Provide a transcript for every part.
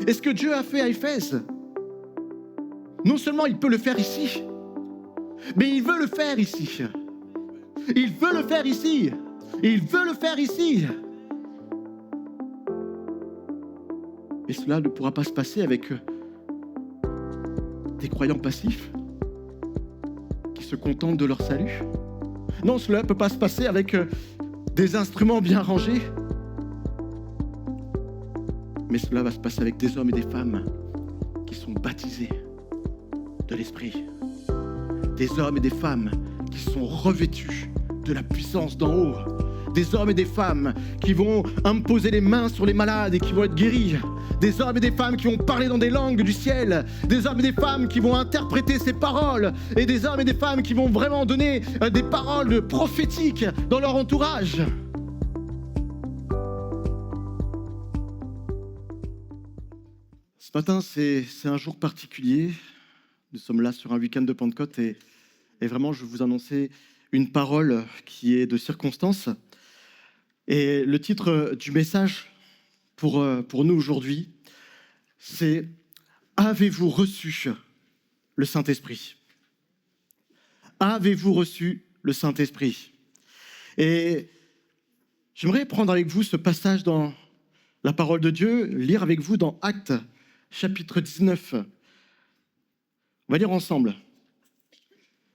Et ce que Dieu a fait à Éphèse, non seulement il peut le faire ici, mais il veut le faire ici. Il veut le faire ici. Il veut le faire ici. Et cela ne pourra pas se passer avec des croyants passifs qui se contentent de leur salut. Non, cela ne peut pas se passer avec des instruments bien rangés. Mais cela va se passer avec des hommes et des femmes qui sont baptisés de l'Esprit. Des hommes et des femmes qui sont revêtus de la puissance d'en haut. Des hommes et des femmes qui vont imposer les mains sur les malades et qui vont être guéris. Des hommes et des femmes qui vont parler dans des langues du ciel. Des hommes et des femmes qui vont interpréter ces paroles. Et des hommes et des femmes qui vont vraiment donner des paroles prophétiques dans leur entourage. Ce matin, c'est un jour particulier. Nous sommes là sur un week-end de Pentecôte et vraiment, je vais vous annoncer une parole qui est de circonstance. Et le titre du message pour nous aujourd'hui, c'est « Avez-vous reçu le Saint-Esprit » Avez-vous reçu le Saint-Esprit? Et j'aimerais prendre avec vous ce passage dans la parole de Dieu, lire avec vous dans Actes, chapitre 19. On va lire ensemble.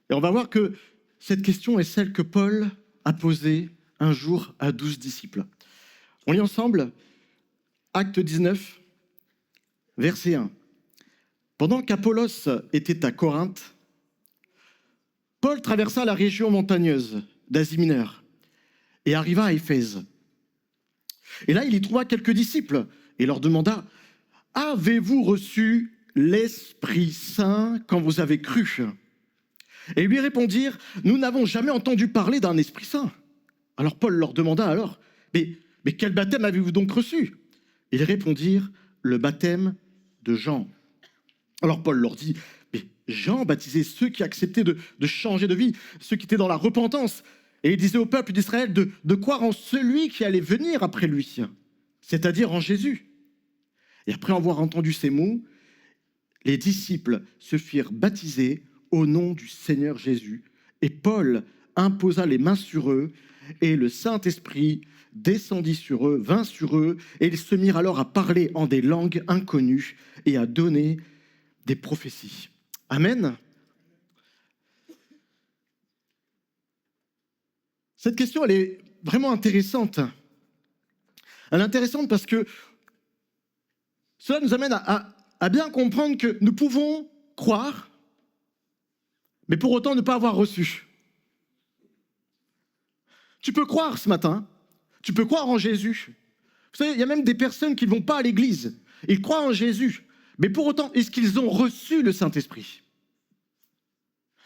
Et on va voir que cette question est celle que Paul a posée un jour à 12 disciples. On lit ensemble Acte 19, verset 1. Pendant qu'Apollos était à Corinthe, Paul traversa la région montagneuse d'Asie mineure et arriva à Éphèse. Et là, il y trouva quelques disciples et leur demanda « Avez-vous reçu l'Esprit Saint quand vous avez cru ?» Et ils lui répondirent « Nous n'avons jamais entendu parler d'un Esprit Saint. » Alors Paul leur demanda alors « Mais quel baptême avez-vous donc reçu ?» Ils répondirent « Le baptême de Jean. » Alors Paul leur dit « Mais Jean baptisait ceux qui acceptaient de changer de vie, ceux qui étaient dans la repentance. Et il disait au peuple d'Israël de croire en celui qui allait venir après lui, c'est-à-dire en Jésus. » Et après avoir entendu ces mots, les disciples se firent baptiser au nom du Seigneur Jésus. Et Paul imposa les mains sur eux, et le Saint-Esprit descendit sur eux, vint sur eux, et ils se mirent alors à parler en des langues inconnues et à donner des prophéties. Amen. Cette question, elle est vraiment intéressante. Elle est intéressante parce que cela nous amène à bien comprendre que nous pouvons croire, mais pour autant ne pas avoir reçu. Tu peux croire ce matin, tu peux croire en Jésus. Vous savez, il y a même des personnes qui ne vont pas à l'église. Ils croient en Jésus, mais pour autant, est-ce qu'ils ont reçu le Saint-Esprit?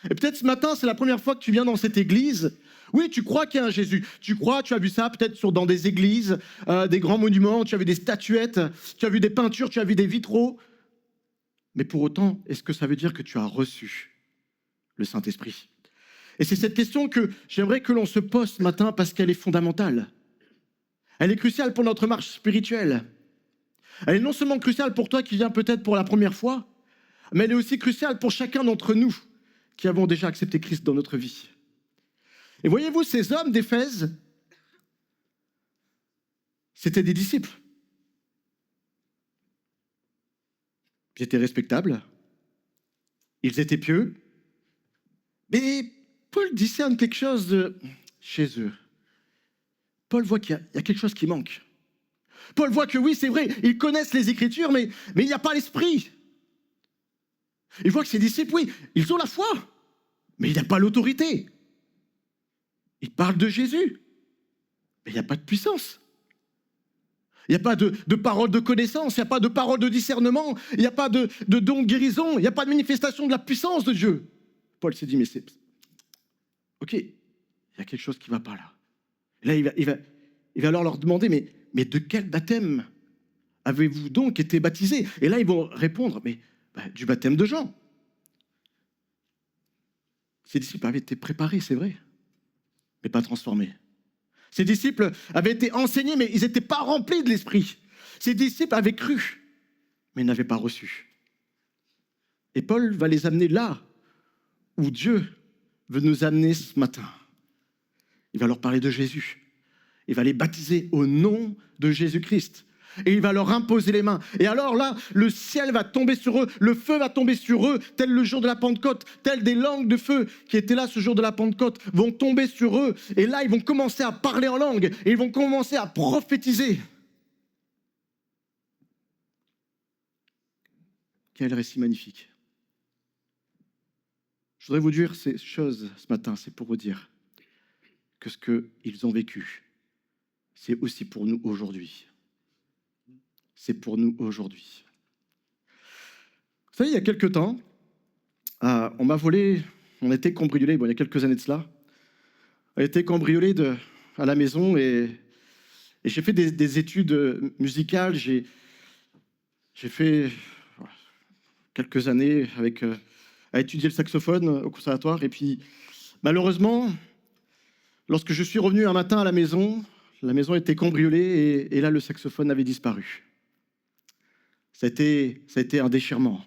Et peut-être ce matin, c'est la première fois que tu viens dans cette église. Oui, tu crois qu'il y a un Jésus. Tu crois, tu as vu ça peut-être dans des églises, des grands monuments, tu as vu des statuettes, tu as vu des peintures, tu as vu des vitraux. Mais pour autant, est-ce que ça veut dire que tu as reçu le Saint-Esprit? Et c'est cette question que j'aimerais que l'on se pose ce matin parce qu'elle est fondamentale. Elle est cruciale pour notre marche spirituelle. Elle est non seulement cruciale pour toi qui viens peut-être pour la première fois, mais elle est aussi cruciale pour chacun d'entre nous qui avons déjà accepté Christ dans notre vie. Et voyez-vous, ces hommes d'Éphèse, c'étaient des disciples. Ils étaient respectables, ils étaient pieux, mais Paul discerne quelque chose chez eux. Paul voit qu'il y a quelque chose qui manque. Paul voit que oui, c'est vrai, ils connaissent les Écritures, mais il n'y a pas l'Esprit. Il voit que ces disciples, oui, ils ont la foi, mais il n'y a pas l'autorité. Ils parlent de Jésus, mais il n'y a pas de puissance. Il n'y a pas de parole de connaissance, il n'y a pas de parole de discernement, il n'y a pas de don de guérison, il n'y a pas de manifestation de la puissance de Dieu. Paul s'est dit, mais c'est... Ok, il y a quelque chose qui ne va pas là. Et là, il va alors leur demander, mais de quel baptême avez-vous donc été baptisés? Et là, ils vont répondre, du baptême de Jean. Ces disciples avaient été préparés, c'est vrai, mais pas transformés. Ces disciples avaient été enseignés, mais ils n'étaient pas remplis de l'Esprit. Ces disciples avaient cru, mais n'avaient pas reçu. Et Paul va les amener là où Dieu veut nous amener ce matin. Il va leur parler de Jésus. Il va les baptiser au nom de Jésus-Christ. Et il va leur imposer les mains. Et alors là, le ciel va tomber sur eux, le feu va tomber sur eux, tel le jour de la Pentecôte, tel des langues de feu qui étaient là ce jour de la Pentecôte vont tomber sur eux. Et là, ils vont commencer à parler en langue et ils vont commencer à prophétiser. Quel récit magnifique. Je voudrais vous dire ces choses ce matin, c'est pour vous dire que ce qu'ils ont vécu, c'est aussi pour nous aujourd'hui. C'est pour nous aujourd'hui. Vous savez, il y a quelques temps, on m'a volé, on a été cambriolé, il y a quelques années de cela, on a été cambriolé à la maison et j'ai fait des études musicales, j'ai fait quelques années à étudier le saxophone au conservatoire et puis malheureusement, lorsque je suis revenu un matin à la maison était cambriolée et là le saxophone avait disparu. Ça a été un déchirement.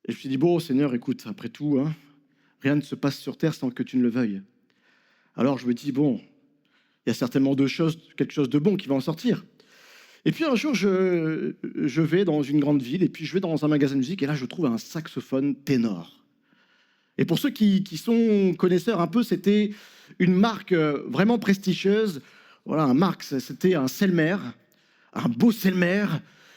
Et je me suis dit, bon, Seigneur, écoute, après tout, hein, rien ne se passe sur terre sans que tu ne le veuilles. Alors je me dis, bon, il y a certainement quelque chose de bon qui va en sortir. Et puis un jour, je vais dans une grande ville, et puis je vais dans un magasin de musique, et là, je trouve un saxophone ténor. Et pour ceux qui sont connaisseurs un peu, c'était une marque vraiment prestigieuse. Voilà, c'était un Selmer, un beau Selmer.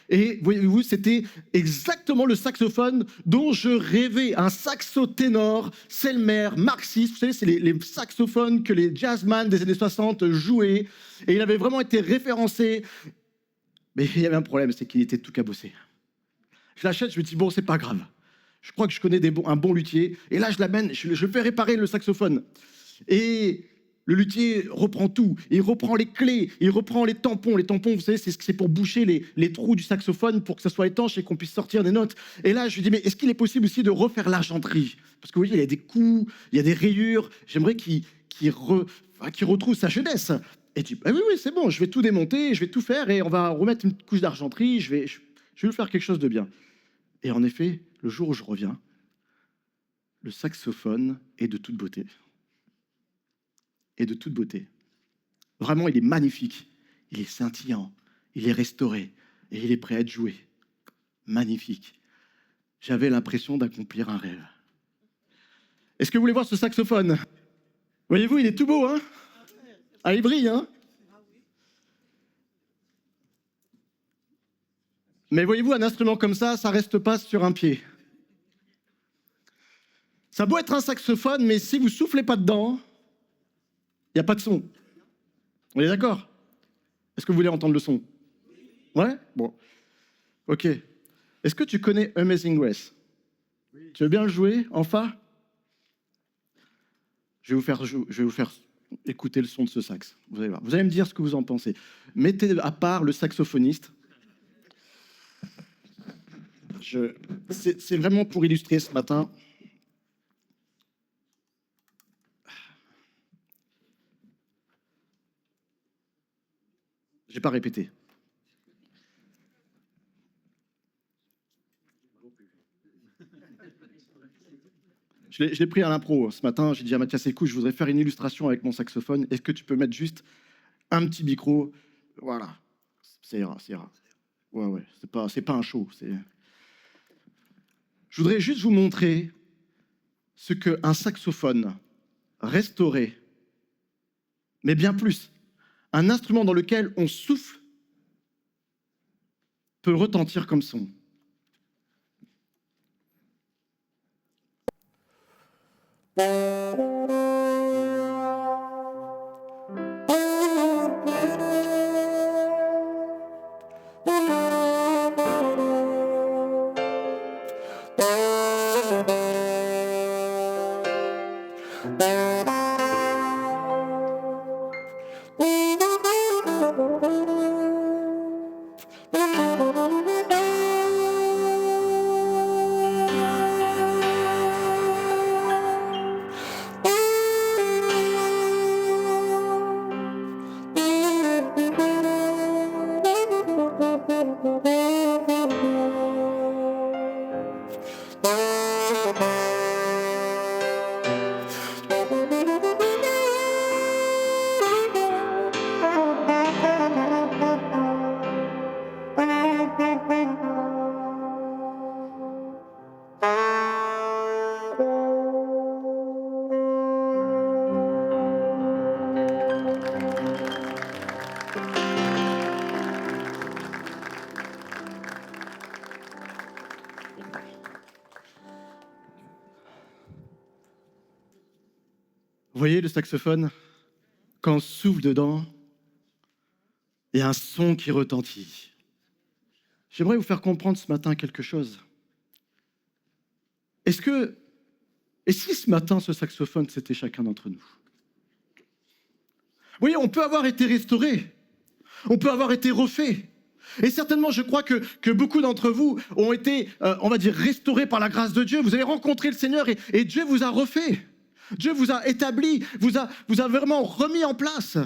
Et voyez-vous, c'était exactement le saxophone dont je rêvais, un saxo ténor, Selmer, Mark VI. Vous savez, c'est les saxophones que les jazzman des années 60 jouaient. Et il avait vraiment été référencé. Mais il y avait un problème, c'est qu'il était tout cabossé. Je l'achète, je me dis, bon, c'est pas grave. Je crois que je connais un bon luthier. Et là, je l'amène, je fais réparer le saxophone. Et le luthier reprend tout. Il reprend les clés, il reprend les tampons. Les tampons, vous savez, c'est pour boucher les trous du saxophone pour que ça soit étanche et qu'on puisse sortir des notes. Et là, je lui dis, mais est-ce qu'il est possible aussi de refaire l'argenterie? Parce que vous voyez, il y a des coups, il y a des rayures. J'aimerais qu'il retrouve sa jeunesse. Et tu dis, ah oui, c'est bon, je vais tout démonter, je vais tout faire et on va remettre une couche d'argenterie, je vais lui faire quelque chose de bien. Et en effet, le jour où je reviens, le saxophone est de toute beauté. Et de toute beauté. Vraiment, il est magnifique, il est scintillant, il est restauré et il est prêt à être joué. Magnifique. J'avais l'impression d'accomplir un rêve. Est-ce que vous voulez voir ce saxophone? Voyez-vous, il est tout beau, hein? Ah, il brille, hein? Mais voyez-vous, un instrument comme ça reste pas sur un pied. Ça a beau être un saxophone, mais si vous soufflez pas dedans, il n'y a pas de son. On est d'accord? Est-ce que vous voulez entendre le son? Ouais? Bon. Ok. Est-ce que tu connais Amazing Grace? Oui. Tu veux bien le jouer en fa? Je vais vous faire écouter le son de ce sax. Vous allez voir. Vous allez me dire ce que vous en pensez. Mettez à part le saxophoniste. C'est vraiment pour illustrer ce matin. Je n'ai pas répété. Je l'ai pris à l'impro ce matin. J'ai dit à Mathias, écoute, je voudrais faire une illustration avec mon saxophone. Est-ce que tu peux mettre juste un petit micro? Voilà. Ça ira. Ouais. C'est pas un show. Je voudrais juste vous montrer ce qu'un saxophone restauré, mais bien plus, un instrument dans lequel on souffle peut retentir comme son. Vous voyez le saxophone? Quand on souffle dedans, il y a un son qui retentit. J'aimerais vous faire comprendre ce matin quelque chose. Et si ce matin, ce saxophone, c'était chacun d'entre nous? Vous voyez, on peut avoir été restauré, on peut avoir été refait. Et certainement, je crois que beaucoup d'entre vous ont été, on va dire, restaurés par la grâce de Dieu. Vous avez rencontré le Seigneur et Dieu vous a refait. Dieu vous a établi, vous a vraiment remis en place.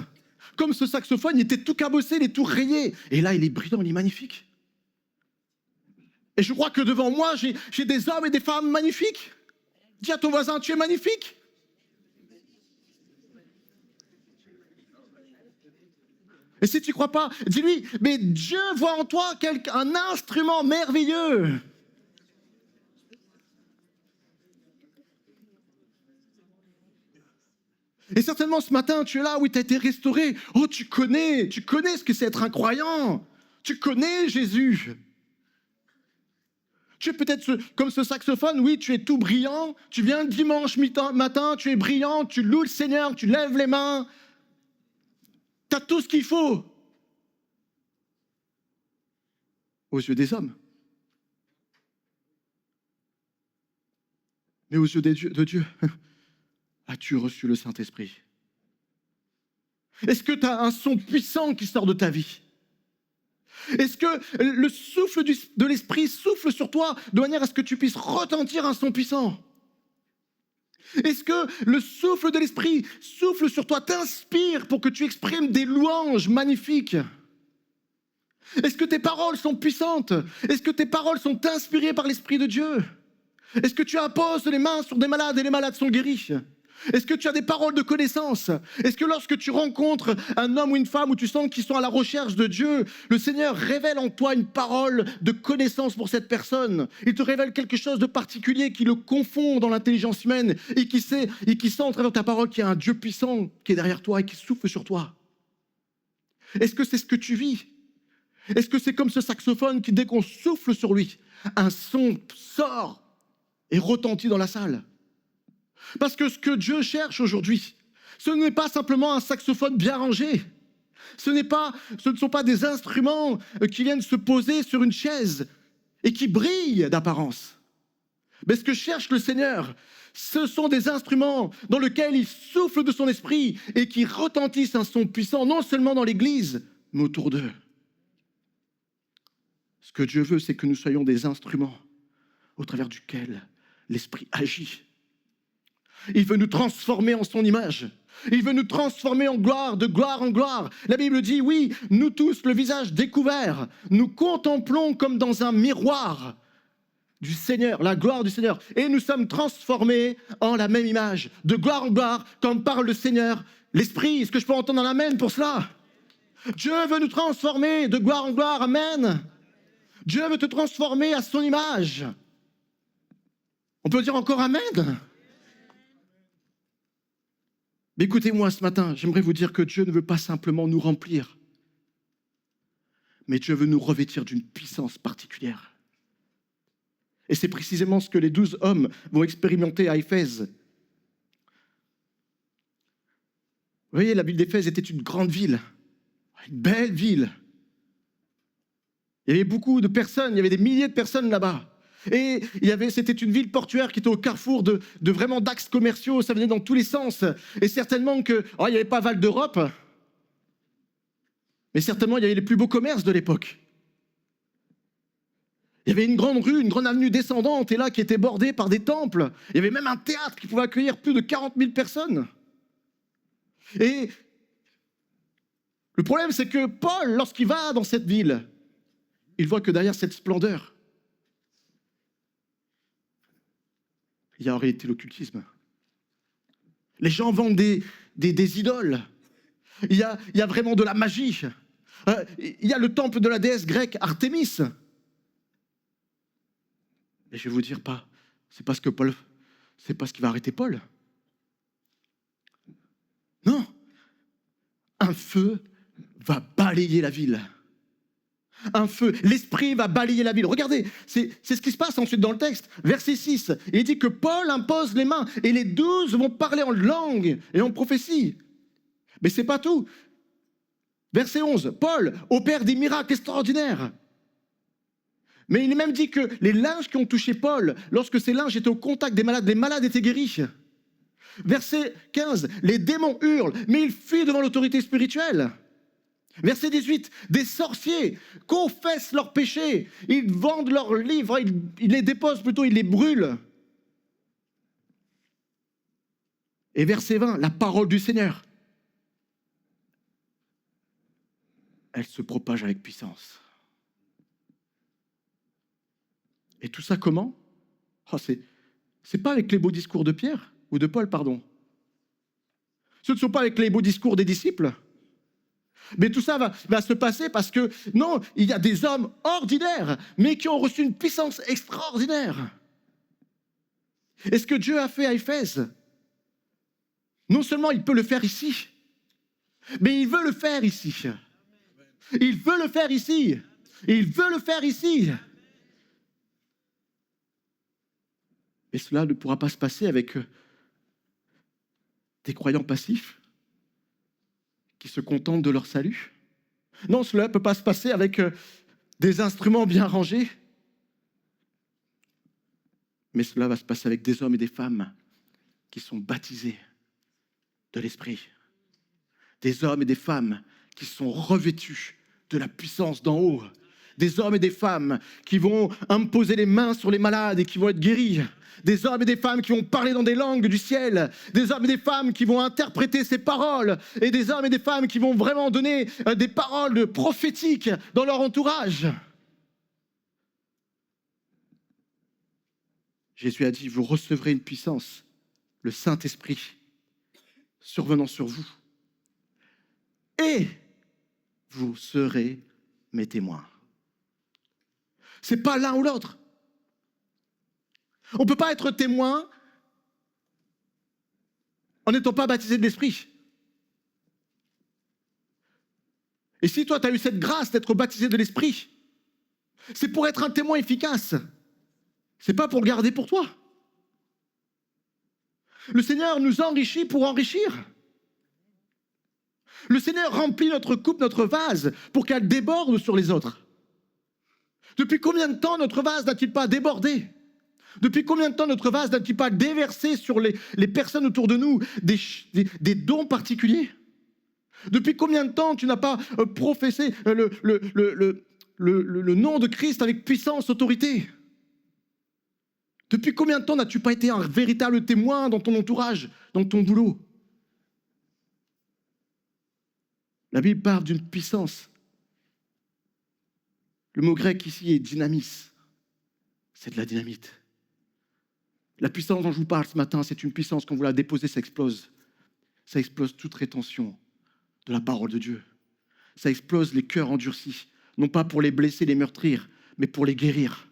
Comme ce saxophone, il était tout cabossé, il est tout rayé. Et là, il est brillant, il est magnifique. Et je crois que devant moi, j'ai des hommes et des femmes magnifiques. Dis à ton voisin, tu es magnifique. Et si tu ne crois pas, dis-lui, mais Dieu voit en toi un instrument merveilleux. Et certainement ce matin, tu es là, oui, tu as été restauré. Oh, tu connais ce que c'est être un croyant. Tu connais Jésus. Tu es peut-être comme ce saxophone, oui, tu es tout brillant. Tu viens le dimanche matin, tu es brillant, tu loues le Seigneur, tu lèves les mains. Tu as tout ce qu'il faut. Aux yeux des hommes. Mais aux yeux de Dieu, as-tu reçu le Saint-Esprit? Est-ce que tu as un son puissant qui sort de ta vie? Est-ce que le souffle de l'Esprit souffle sur toi de manière à ce que tu puisses retentir un son puissant? Est-ce que le souffle de l'Esprit souffle sur toi, t'inspire pour que tu exprimes des louanges magnifiques? Est-ce que tes paroles sont puissantes? Est-ce que tes paroles sont inspirées par l'Esprit de Dieu? Est-ce que tu imposes les mains sur des malades et les malades sont guéris? Est-ce que tu as des paroles de connaissance? Est-ce que lorsque tu rencontres un homme ou une femme où tu sens qu'ils sont à la recherche de Dieu, le Seigneur révèle en toi une parole de connaissance pour cette personne? Il te révèle quelque chose de particulier qui le confond dans l'intelligence humaine et qui sait à travers ta parole qu'il y a un Dieu puissant qui est derrière toi et qui souffle sur toi. Est-ce que c'est ce que tu vis? Est-ce que c'est comme ce saxophone qui, dès qu'on souffle sur lui, un son sort et retentit dans la salle? Parce que ce que Dieu cherche aujourd'hui, ce n'est pas simplement un saxophone bien rangé. Ce ne sont pas des instruments qui viennent se poser sur une chaise et qui brillent d'apparence. Mais ce que cherche le Seigneur, ce sont des instruments dans lesquels il souffle de son esprit et qui retentissent un son puissant, non seulement dans l'Église, mais autour d'eux. Ce que Dieu veut, c'est que nous soyons des instruments au travers duquel l'Esprit agit. Il veut nous transformer en son image. Il veut nous transformer en gloire, de gloire en gloire. La Bible dit, oui, nous tous, le visage découvert, nous contemplons comme dans un miroir du Seigneur, la gloire du Seigneur. Et nous sommes transformés en la même image, de gloire en gloire, comme parle le Seigneur, l'Esprit. Est-ce que je peux entendre un amen pour cela? Dieu veut nous transformer de gloire en gloire, amen. Dieu veut te transformer à son image. On peut dire encore amen. Mais écoutez-moi ce matin, j'aimerais vous dire que Dieu ne veut pas simplement nous remplir, mais Dieu veut nous revêtir d'une puissance particulière. Et c'est précisément ce que les 12 hommes vont expérimenter à Éphèse. Vous voyez, la ville d'Éphèse était une grande ville, une belle ville. Il y avait beaucoup de personnes, il y avait des milliers de personnes là-bas. Et c'était une ville portuaire qui était au carrefour de vraiment d'axes commerciaux, ça venait dans tous les sens. Et certainement il n'y avait pas Val d'Europe, mais certainement il y avait les plus beaux commerces de l'époque. Il y avait une grande rue, une grande avenue descendante, et là qui était bordée par des temples. Il y avait même un théâtre qui pouvait accueillir plus de 40 000 personnes. Et le problème, c'est que Paul, lorsqu'il va dans cette ville, il voit que derrière cette splendeur, il y a en réalité l'occultisme. Les gens vendent des idoles. Il y a vraiment de la magie. Il y a le temple de la déesse grecque Artémis. Et je vais vous dire pas, c'est pas ce qui va arrêter Paul. Non, un feu va balayer la ville. Un feu, l'esprit va balayer la ville. Regardez, c'est ce qui se passe ensuite dans le texte. Verset 6, il dit que Paul impose les mains et les 12 vont parler en langue et en prophétie. Mais c'est pas tout. Verset 11, Paul opère des miracles extraordinaires. Mais il est même dit que les linges qui ont touché Paul, lorsque ces linges étaient au contact des malades, les malades étaient guéris. Verset 15, les démons hurlent, mais ils fuient devant l'autorité spirituelle. Verset 18, des sorciers confessent leurs péchés, ils vendent leurs livres, ils les déposent plutôt, ils les brûlent. Et verset 20, la parole du Seigneur, elle se propage avec puissance. Et tout ça comment ? C'est pas avec les beaux discours de Pierre, ou de Paul, pardon. Ce ne sont pas avec les beaux discours des disciples. Mais tout ça va se passer parce que, non, il y a des hommes ordinaires, mais qui ont reçu une puissance extraordinaire. Et ce que Dieu a fait à Éphèse, non seulement il peut le faire ici, mais il veut le faire ici. Il veut le faire ici. Il veut le faire ici. Et cela ne pourra pas se passer avec des croyants passifs qui se contentent de leur salut. Non, cela ne peut pas se passer avec des instruments bien rangés. Mais cela va se passer avec des hommes et des femmes qui sont baptisés de l'Esprit. Des hommes et des femmes qui sont revêtus de la puissance d'en haut. Des hommes et des femmes qui vont imposer les mains sur les malades et qui vont être guéris. Des hommes et des femmes qui vont parler dans des langues du ciel. Des hommes et des femmes qui vont interpréter ces paroles. Et des hommes et des femmes qui vont vraiment donner des paroles prophétiques dans leur entourage. Jésus a dit, vous recevrez une puissance, le Saint-Esprit, survenant sur vous. Et vous serez mes témoins. C'est pas l'un ou l'autre. On ne peut pas être témoin en n'étant pas baptisé de l'Esprit. Et si toi, tu as eu cette grâce d'être baptisé de l'Esprit, c'est pour être un témoin efficace. C'est pas pour le garder pour toi. Le Seigneur nous enrichit pour enrichir. Le Seigneur remplit notre coupe, notre vase, pour qu'elle déborde sur les autres. Depuis combien de temps notre vase n'a-t-il pas débordé ? Depuis combien de temps notre vase n'a-t-il pas déversé sur les personnes autour de nous des dons particuliers ? Depuis combien de temps tu n'as pas professé le nom de Christ avec puissance, autorité ? Depuis combien de temps n'as-tu pas été un véritable témoin dans ton entourage, dans ton boulot ? La Bible parle d'une puissance. Le mot grec ici est dynamis. C'est de la dynamite. La puissance dont je vous parle ce matin, c'est une puissance, quand vous la déposez, ça explose. Ça explose toute rétention de la parole de Dieu. Ça explose les cœurs endurcis, non pas pour les blesser, les meurtrir, mais pour les guérir.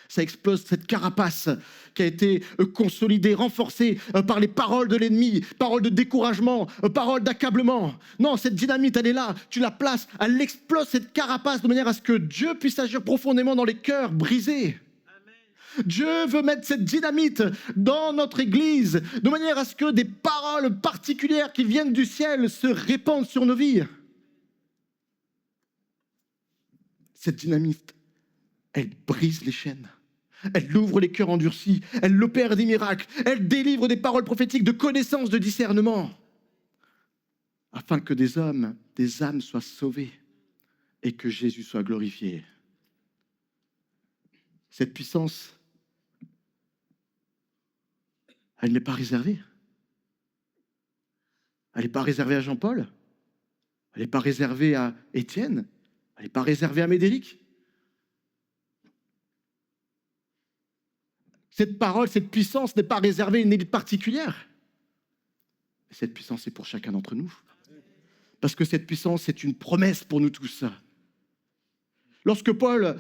Ça explose cette carapace qui a été consolidée, renforcée par les paroles de l'ennemi, paroles de découragement, paroles d'accablement. Non, cette dynamite, elle est là, tu la places, elle explose cette carapace de manière à ce que Dieu puisse agir profondément dans les cœurs brisés. Dieu veut mettre cette dynamite dans notre Église, de manière à ce que des paroles particulières qui viennent du ciel se répandent sur nos vies. Cette dynamite, elle brise les chaînes, elle ouvre les cœurs endurcis, elle opère des miracles, elle délivre des paroles prophétiques de connaissance, de discernement, afin que des hommes, des âmes soient sauvées et que Jésus soit glorifié. Cette puissance, elle n'est pas réservée. Elle n'est pas réservée à Jean-Paul. Elle n'est pas réservée à Étienne. Elle n'est pas réservée à Médéric. Cette parole, cette puissance n'est pas réservée à une élite particulière. Cette puissance est pour chacun d'entre nous. Parce que cette puissance, c'est une promesse pour nous tous. Lorsque Paul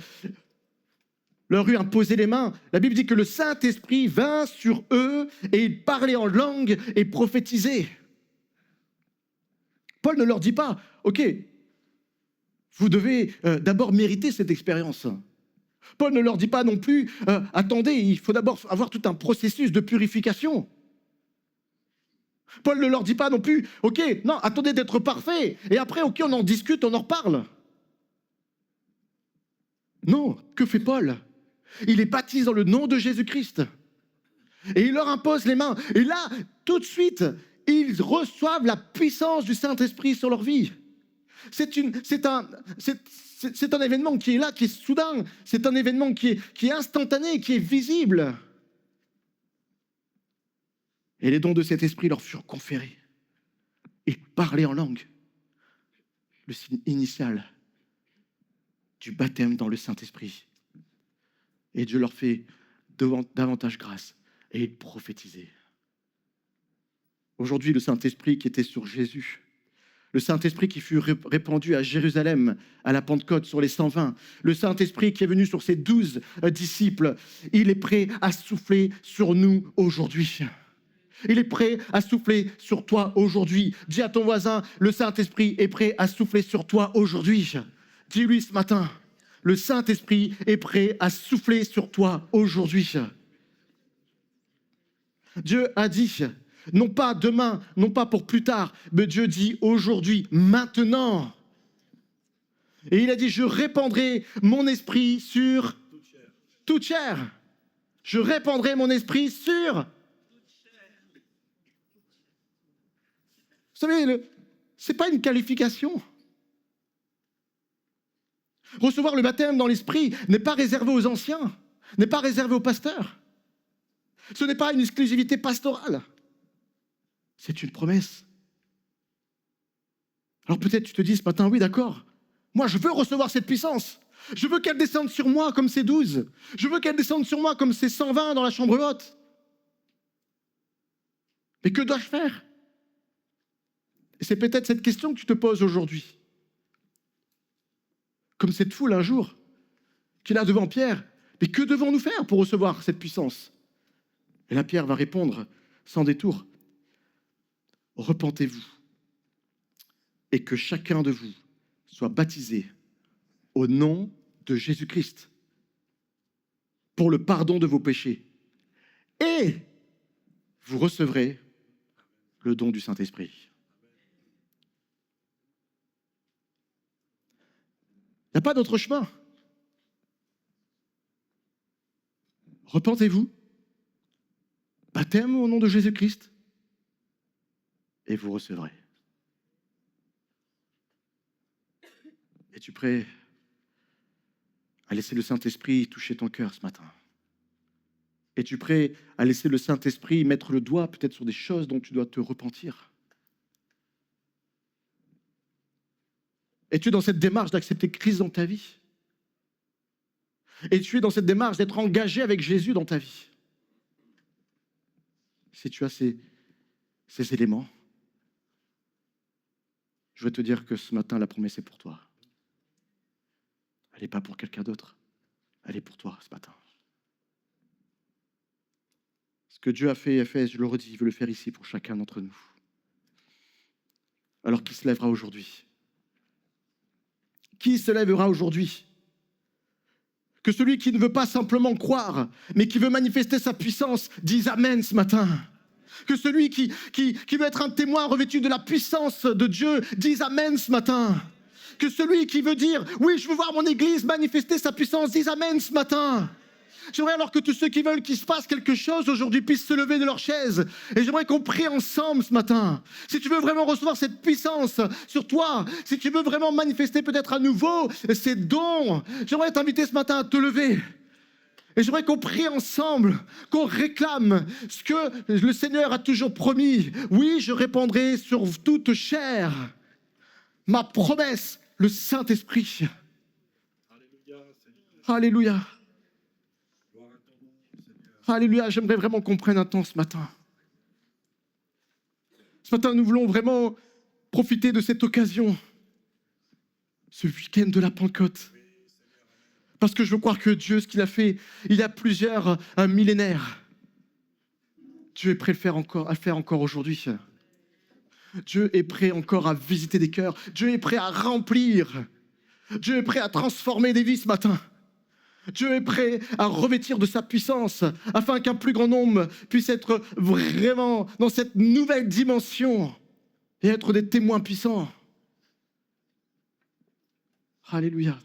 leur eut imposé les mains. La Bible dit que le Saint-Esprit vint sur eux et ils parlaient en langue et prophétisaient. Paul ne leur dit pas, ok, vous devez d'abord mériter cette expérience. Paul ne leur dit pas non plus, attendez, il faut d'abord avoir tout un processus de purification. Paul ne leur dit pas non plus, ok, non, attendez d'être parfait, et après, ok, on en discute, on en reparle. Non, que fait Paul? Il les baptise dans le nom de Jésus-Christ. Et il leur impose les mains. Et là, tout de suite, ils reçoivent la puissance du Saint-Esprit sur leur vie. C'est un événement qui est là, qui est soudain. C'est un événement qui est instantané, qui est visible. Et les dons de cet esprit leur furent conférés. Ils parlaient en langue. Le signe initial du baptême dans le Saint-Esprit. Et Dieu leur fait davantage grâce. Et ils prophétisaient. Aujourd'hui, le Saint-Esprit qui était sur Jésus, le Saint-Esprit qui fut répandu à Jérusalem, à la Pentecôte, sur les 120, le Saint-Esprit qui est venu sur ses 12 disciples, il est prêt à souffler sur nous aujourd'hui. Il est prêt à souffler sur toi aujourd'hui. Dis à ton voisin, le Saint-Esprit est prêt à souffler sur toi aujourd'hui. Dis-lui ce matin, le Saint-Esprit est prêt à souffler sur toi aujourd'hui. Dieu a dit, non pas demain, non pas pour plus tard, mais Dieu dit aujourd'hui, maintenant. Et il a dit, je répandrai mon esprit sur toute chair. Je répandrai mon esprit sur... Vous savez, ce n'est pas une qualification. Recevoir le baptême dans l'esprit n'est pas réservé aux anciens, n'est pas réservé aux pasteurs. Ce n'est pas une exclusivité pastorale. C'est une promesse. Alors peut-être tu te dis ce matin, oui d'accord, moi je veux recevoir cette puissance. Je veux qu'elle descende sur moi comme ces 12. Je veux qu'elle descende sur moi comme ces 120 dans la chambre haute. Mais que dois-je faire? Et c'est peut-être cette question que tu te poses aujourd'hui. Comme cette foule un jour, qui est là devant Pierre. Mais que devons-nous faire pour recevoir cette puissance? Et là Pierre va répondre sans détour. Repentez-vous et que chacun de vous soit baptisé au nom de Jésus-Christ pour le pardon de vos péchés. Et vous recevrez le don du Saint-Esprit. Il n'y a pas d'autre chemin. Repentez-vous, baptême au nom de Jésus-Christ, et vous recevrez. Es-tu prêt à laisser le Saint-Esprit toucher ton cœur ce matin? Es-tu prêt à laisser le Saint-Esprit mettre le doigt peut-être sur des choses dont tu dois te repentir? Es-tu dans cette démarche d'accepter Christ dans ta vie? Es-tu dans cette démarche d'être engagé avec Jésus dans ta vie? Si tu as ces éléments, je vais te dire que ce matin, la promesse est pour toi. Elle n'est pas pour quelqu'un d'autre. Elle est pour toi ce matin. Ce que Dieu a fait à Éphèse, je le redis, il veut le faire ici pour chacun d'entre nous. Alors qui se lèvera aujourd'hui? Qui se lèvera aujourd'hui? Que celui qui ne veut pas simplement croire, mais qui veut manifester sa puissance, dise Amen ce matin. Que celui qui veut être un témoin revêtu de la puissance de Dieu, dise Amen ce matin. Que celui qui veut dire, oui, je veux voir mon Église manifester sa puissance, dise Amen ce matin. J'aimerais alors que tous ceux qui veulent qu'il se passe quelque chose aujourd'hui puissent se lever de leur chaise. Et j'aimerais qu'on prie ensemble ce matin. Si tu veux vraiment recevoir cette puissance sur toi, si tu veux vraiment manifester peut-être à nouveau ces dons, j'aimerais t'inviter ce matin à te lever. Et j'aimerais qu'on prie ensemble, qu'on réclame ce que le Seigneur a toujours promis. Oui, je répandrai sur toute chair ma promesse, le Saint-Esprit. Alléluia. Alléluia, j'aimerais vraiment qu'on prenne un temps ce matin. Ce matin, nous voulons vraiment profiter de cette occasion, ce week-end de la Pentecôte, Parce que je veux croire que Dieu, ce qu'il a fait il y a plusieurs millénaires, Dieu est prêt à le faire encore aujourd'hui. Dieu est prêt encore à visiter des cœurs. Dieu est prêt à remplir. Dieu est prêt à transformer des vies ce matin. Dieu est prêt à revêtir de sa puissance afin qu'un plus grand nombre puisse être vraiment dans cette nouvelle dimension et être des témoins puissants. Alléluia.